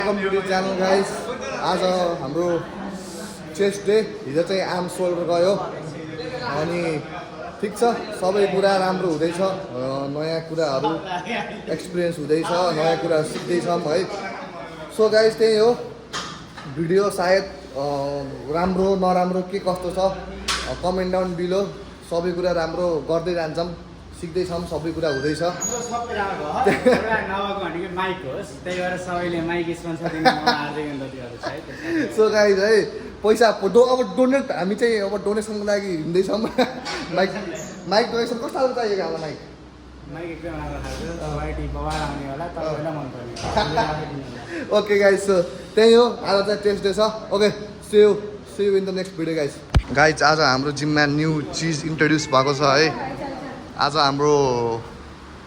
Welcome to the channel guys. आज हाम्रो chest day. हिजो चाहिँ आर्म सोल्डर गयो अनि ठिक छ, सबै कुरा राम्रो हुँदैछ। नयाँ कुराहरू एक्सपिरियन्स हुँदैछ, नयाँ कुरा सिक्दैछौँ है। सो गाइस त्यही हो भिडियो। सायद राम्रो नराम्रो के कस्तो छ कमेन्ट डाउन बिलो। सबै कुरा राम्रो गर्दै जान्छौँ, सिक्दैछौँ, सबै कुरा हुँदैछ। सबै राम्रो हो। एउटा नभएको भनेको माइक होस्, त्यही भएर सबैले माइक स्पोन्सर दिनु हार्दिक अनुरोध गर्दछु है। सो गाइस है पैसा अब डोनेट हामी चाहिँ अब डोनेसनको लागि हिँड्दैछौँ। माइक डोनेसन कस्तो खालको चाहिएको हामीलाई माइक? माइक एकदम राम्रो खालको क्वालिटी बबाल आउने होला, तपाईँलाई मन पर्ने। ओके गाइस, सो त्यही हो। आज चाहिँ टेस्ट डे छ। Okay see you in the next video guys. Guys आज हाम्रो जिममा न्यू चिज इन्ट्रोड्युस भएको छ है। आज हाम्रो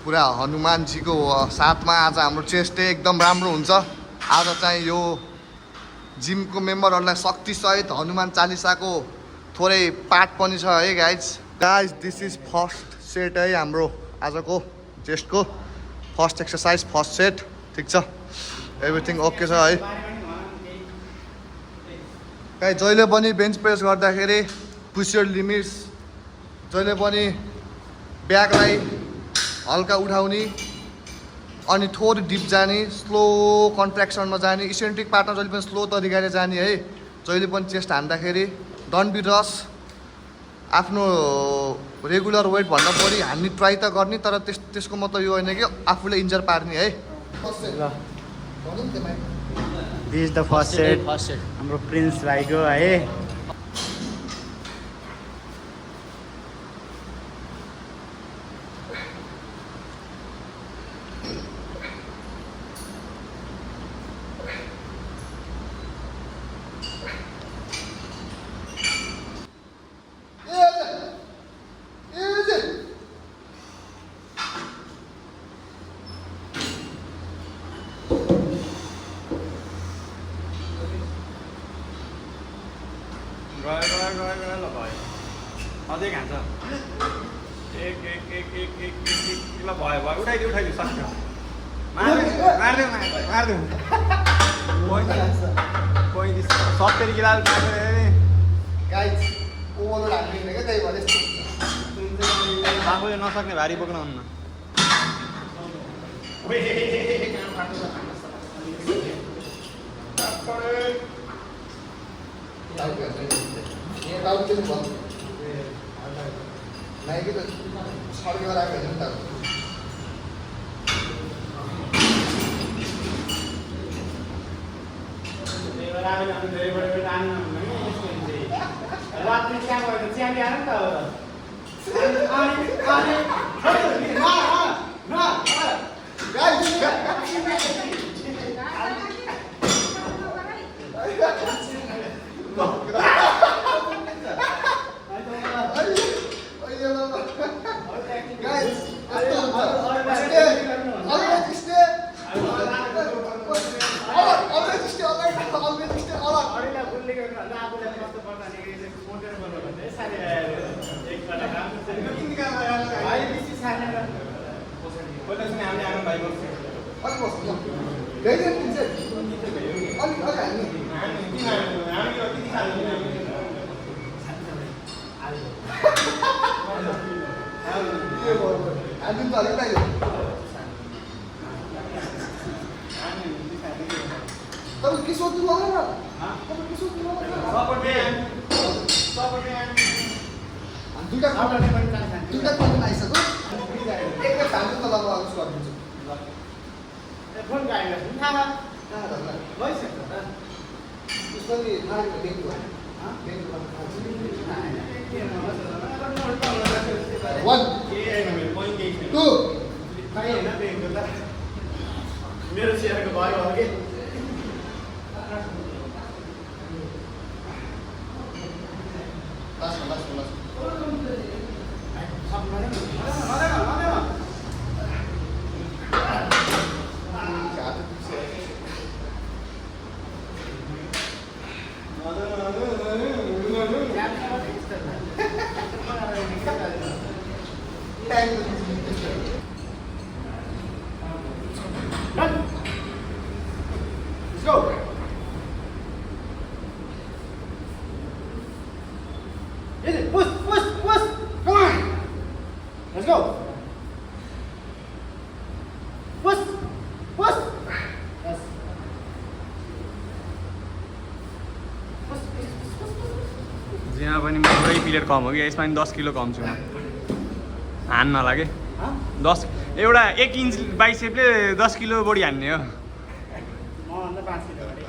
पुरा हनुमानजीको साथमा आज हाम्रो चेस्ट डे एकदम राम्रो हुन्छ। आज चाहिँ यो जिमको मेम्बरहरूलाई शक्तिसहित हनुमान चालिसाको थोरै पाठ पनि छ है guys. This is first set है हाम्रो आजको चेस्टको। First exercise, first set. ठिक छ, एभ्रिथिङ ओके छ है गाइज। जहिले पनि बेन्च प्रेस गर्दाखेरि पुस योर लिमिट्स। जहिले पनि ब्याकलाई हल्का उठाउने अनि थोरै डिप जाने, स्लो कन्ट्र्याक्सनमा जाने, इसेन्ट्रिक पार्टमा जहिले पनि स्लो तरिकाले जाने है। जहिले पनि चेस्ट हान्दाखेरि डन्ट बी रस। आफ्नो रेगुलर वेट भन्दा बढी हान्ने ट्राई त गर्ने, तर त्यसको मतलब यो होइन कि आफूले इन्जर पार्ने है। This is the first set हाम्रो प्रिन्स भाइको है। गयो ल भयो, अझै खान्छ। एक ल भयो उठाइदियो सक्छ। मारिदिउँ 35 70 किलो आफूले नसक्ने भारी बोक्न हुन्न। रात्रि चिया गएर चिया ल्याएर नि मेरो सेयरको भयो अघि Let's go. go. Hit it. Push. Come on. Let's go. Push. Yes. जिमा पनि पुरै प्लेट कम हो कि यसमा पनि 10 किलो कम छु म हान्न नलागे 10 एउटा 1 इन्च बाइसेपले 10 किलो बढी हान्ने हो म अन्त 5 किलो गरे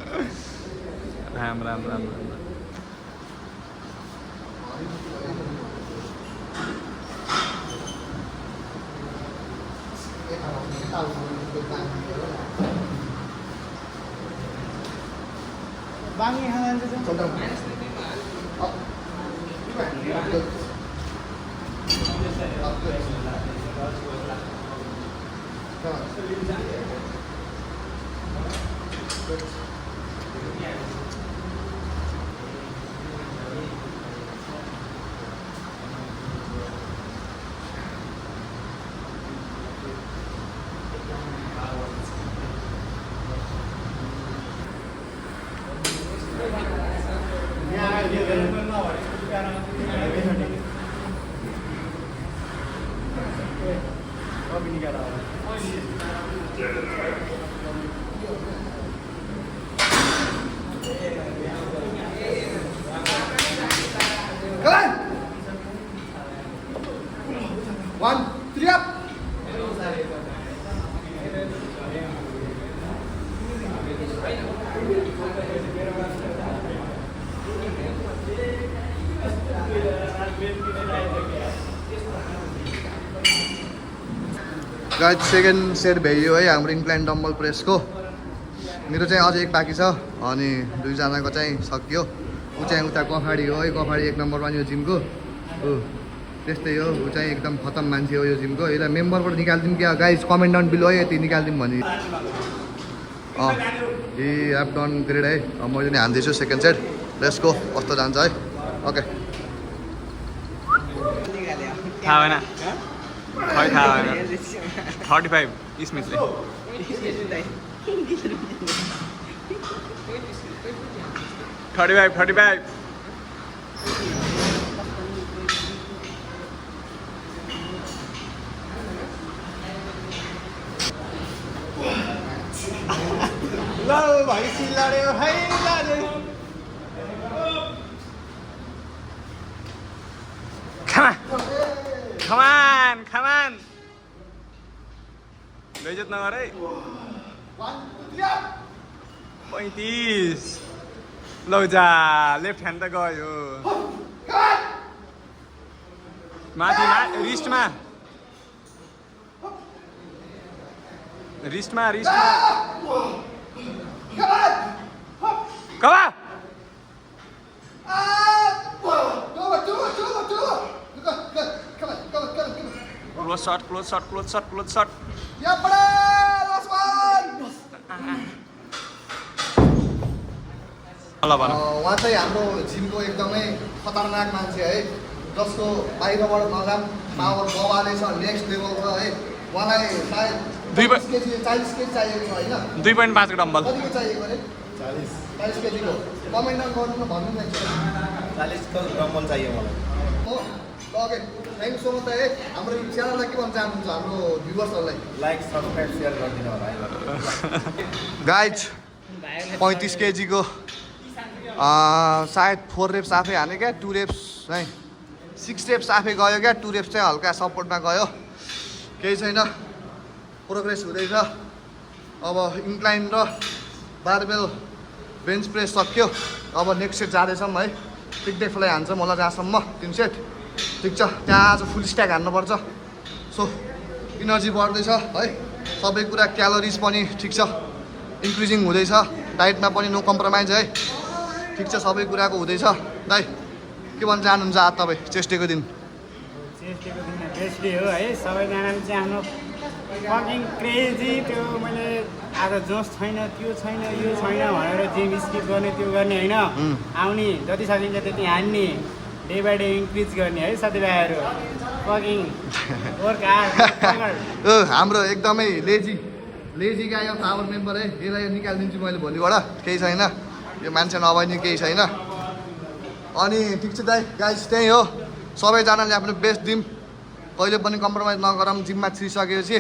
राम बाङ्गी खान जान्छ One, three up. Guys second set भ्याइयो है हाम्रो इन्क्लाइन डम्बल प्रेसको मेरो चाहिँ अझै एक बाँकी छ अनि दुईजनाको चाहिँ सकियो ऊ चाहिँ उता कफाडी हो है कफाडी 1 नम्बरमा नि यो जिमको ऊ त्यस्तै हो ऊ चाहिँ एकदम खतम मान्छे हो यो जिमको यसलाई मेम्बरबाट निकालिदिउँ क्या गाइज कमेन्ट डाउन बिलो है यति निकालिदिउँ भने हेभ डन ग्रेड है मैले नि हान्दैछु सेकेन्ड सेट लेट्स गो कस्तो जान्छ है ओके थाहा भएन खै थाहा भएन 35 स्मिथले 35 ल भाइ सिल्लाड्यो है लाड्यो Come on! लैजत नगर है 35 लौ जा लेफ्ट ह्यान्ड त गयो माथि रिस्टमा कमा Close shot. उहाँ चाहिँ हाम्रो जिमको एकदमै खतरनाक मान्छे है जसको बाहिरबाट नजाम पावर बवाले छ नेक्स्ट लेभल छ है उहाँलाई सायद 40 केजी चाहिएको छ होइन 2.5 को डम्बल कतिको चाहिएको अरे 40 केजीको कमेन्ट गर्नु न भन्नु न 40 को डम्बल चाहियो मलाई हो okay thank you so much है हाम्रो च्यानललाई के भन्न चाहनुहुन्छ हाम्रो भ्युवर्सहरूलाई लाइक सब्सक्राइब सेयर गरिदिनु होला है गाइज 35 केजीको सायद 4 रेप्स आफै हाने क्या 2 रेप्स है 6 रेप्स आफै गयो क्या 2 रेप्स चाहिँ हल्का सपोर्टमा गयो केही छैन प्रोग्रेस हुँदैछ अब इन्क्लाइन र बारबेल बेन्च प्रेस सक्यो अब नेक्स्ट सेट जाँदैछौँ है पिक डे फ्लाइ हान्छौँ होला जहाँसम्म 3 सेट ठिक छ त्यहाँ आज फुल स्ट्याक हान्नुपर्छ सो इनर्जी बढ्दैछ है सबै कुरा क्यालोरिज पनि ठिक छ इन्क्रिजिङ हुँदैछ डाइटमा पनि नो कम्प्रोमाइज है ठिक छ सबै कुराको हुँदैछ दाइ के भन्न चाहनुहुन्छ आज तपाईँ चेस्ट डेको दिन बेस्ट डे हो है सबैजनाले चाहिँ आफ्नो फकिङ क्रेजी त्यो मैले आज जोस छैन त्यो छैन यो छैन भनेर जिम स्किप गर्ने त्यो गर्ने होइन आउने जति सकिन्छ त्यति हान्ने डे बाई डे इन्क्रिज गर्ने है साथीभाइहरू फकिङ वर्क हार्ड हाम्रो एकदमै लेजी लेजी गाई अफ आवर मेम्बर है यसलाई निकालिदिन्छु मैले भोलिबाट केही छैन यो मान्छे नभए नि केही छैन अनि ठिक छ दाइ गाइस त्यही हो सबैजनाले आफ्नो बेस्ट दिम कहिले पनि कम्प्रोमाइज नगरौँ जिममा छिरिसकेपछि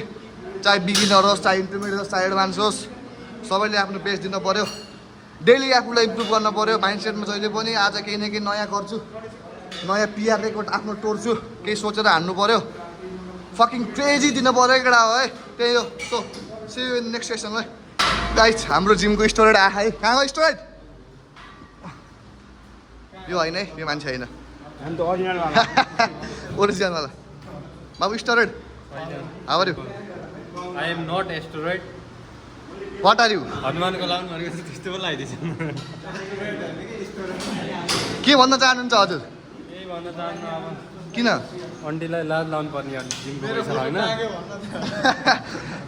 चाहे बिगिनर होस् चाहे इन्टरमिडिएट होस् चाहे एडभान्स होस् सबैले आफ्नो बेस्ट दिनु पऱ्यो डेली आफूलाई इम्प्रुभ गर्न पऱ्यो माइन्डसेटमा जहिले पनि आज केही न केही नयाँ गर्छु नयाँ पिआर रेकर्ड आफ्नो तोड्छु केही सोचेर हान्नु पऱ्यो फकिङ क्रेजी दिनु पऱ्यो केटा हो है त्यही हो so see you in next session है गाइस हाम्रो जिमको स्टोरेड आए है कहाँ हो स्टोरेड यो होइन है यो मान्छे होइन ओरिजिनलवाला बाबु स्टोरेड how are you I am not asteroid what are you हनुमानको लाउनु भनेको त्यस्तो पो लगाइदिएछ के भन्न चाहनुहुन्छ हजुर केही भन्न चाहनु अब किन अन्टीलाई लाज लाउनु पर्ने जिमको पैसा होइन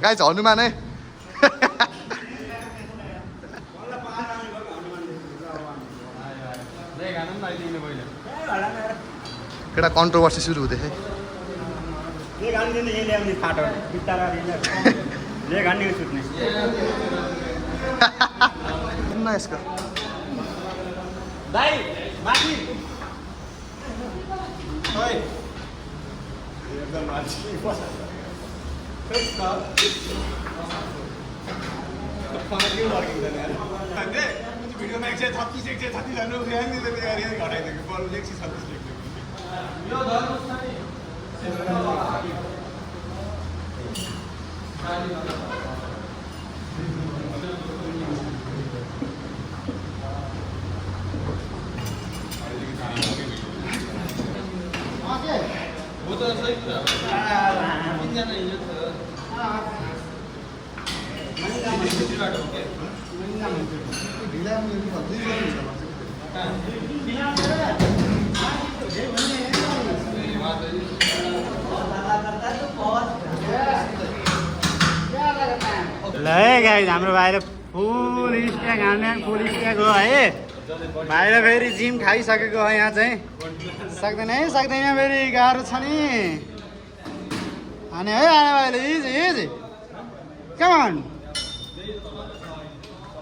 गाइस हनुमान है केटा कन्ट्रोभर्सी सुरु हुँदैछ है किन्न यसको भिडियोमा 136 136 जानु घटाइदिएको बरु 136 ल है गाइस हाम्रो भाइले फुल स्ट्याक हान्ने फुल स्ट्याक हो है भाइले फेरि जिम खाइसकेको हो यहाँ चाहिँ सक्दैन है सक्दैन फेरि गाह्रो छ नि हाने है आने भाइले easy easy com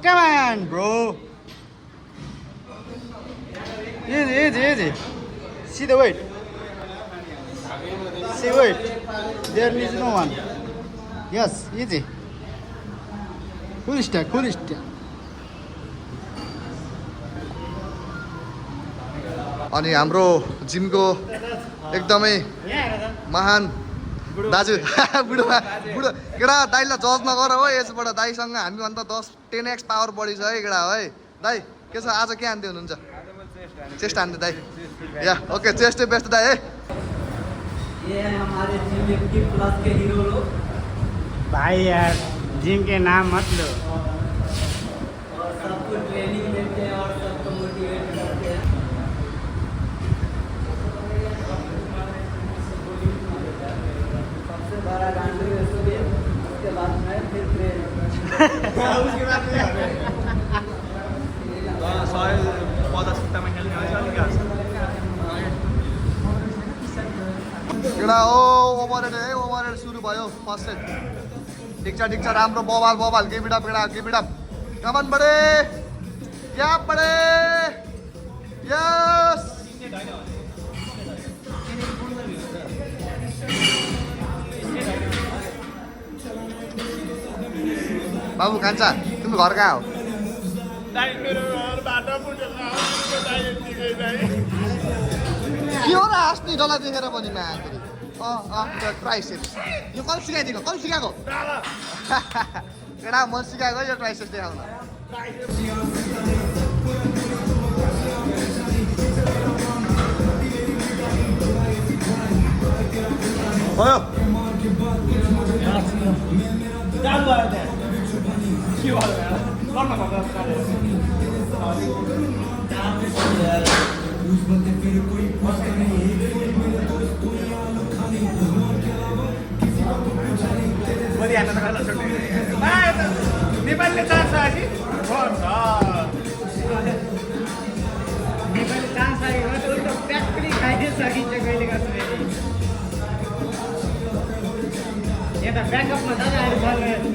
on bro easy see the weight see weight there is no one yes easy full stack अनि हाम्रो जिमको एकदमै महान दाजु बुढो केटा दाइलाई जज नगर हो यसबाट दाइसँग हामी अन्त 10x पावर बढी छ है केटा है दाइ के छ आज के हान्दै हुनुहुन्छ चेस्ट हान्दै दाइ या ओके चेस्ट बेस्ट दाइ है ये है हमारे जिम 50 प्लस के हीरो लोग भाई यार जिम के नाम मत लो और सबको ट्रेनिंग देते हैं और सबको मोटिवेट करते हैं सबसे बड़ा गांधी वैसे उसके बाद मैं फिर उसके बाद केटा हो ओभरहेड है ओभरहेड सुरु भयो फर्स्ट सेट ठिक छ राम्रो बबाल गिभ इट अप केटा गिभ इट अप कमन बडे क्या बडे यस बाबु कान्छा तिम्रो घर कहाँ हो के हो र हाँस्ने डल्ला देखेर पनि माखेरि ट्राइसेप्स यो कल सिकाइदिएको कल सिकाएको केटा म सिकाएको यो ट्राइसेप्स देखाउन भयो नेपालीले चान्स आयो नेपाली चान्स आयो प्याक पनि खाइदिन सकिन्छ कहिले गर्छ यता ब्याकअपमा जाँदाखेरि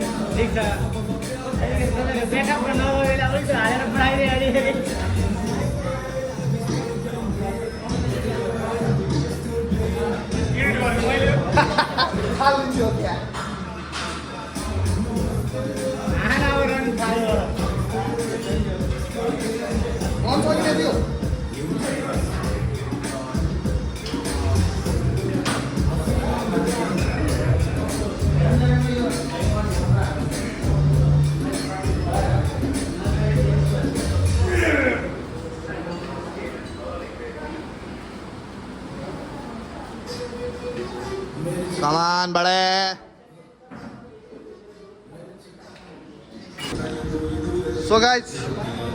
रहेछ ब्याकअपको नभएर उल्टो हालेर पढाइदियो अलिअलि हालिदिन्छु क्या आनावरण थाल्यो मन छ कि त्यो सामान बडे सो गाइज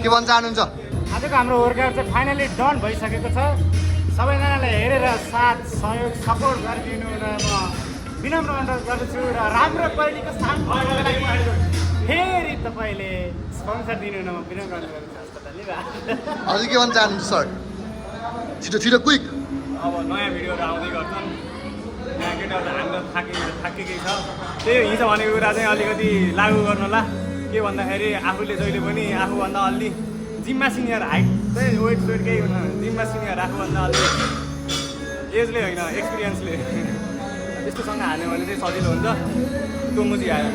के भन्न चाहनुहुन्छ आजको हाम्रो वर्कआउट चाहिँ फाइनली डन भइसकेको छ सबैजनाले हेरेर साथ सहयोग सपोर्ट गरिदिनु र म विनम्र अनुरोध गर्दछु र राम्रो क्वालिटीको सामान पाउनको लागि फेरि तपाईँले स्पोन्सर दिनु न म विनम्र अनुरोध गर्दछु अस्पतालले अझै के भन्न चाहनुहुन्छ सर छिटो छिटो क्विक अब नयाँ भिडियोहरू आउँदै गर्छन् यहाँ केटाहरू हाम्रो थाकेकै छ त्यही हिजो भनेको कुरा चाहिँ अलिकति लागु गर्नुहोला के भन्दाखेरि आफूले जहिले पनि आफूभन्दा अलि जिम्मा सिनियर हाइट चाहिँ वेट केही हुन जिम्मा सिनियर आफूभन्दा अलि एजले होइन एक्सपिरियन्सले त्यस्तोसँग हाल्यो भने चाहिँ सजिलो हुन्छ त्यो मुजी आयो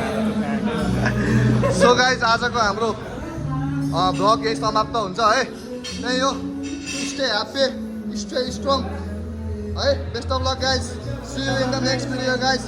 सो गाइज आजको हाम्रो भ्लग यही समाप्त हुन्छ है त्यही हो स्टे ह्याप्पी स्टे स्ट्रङ है best of luck guys see you in the next video guys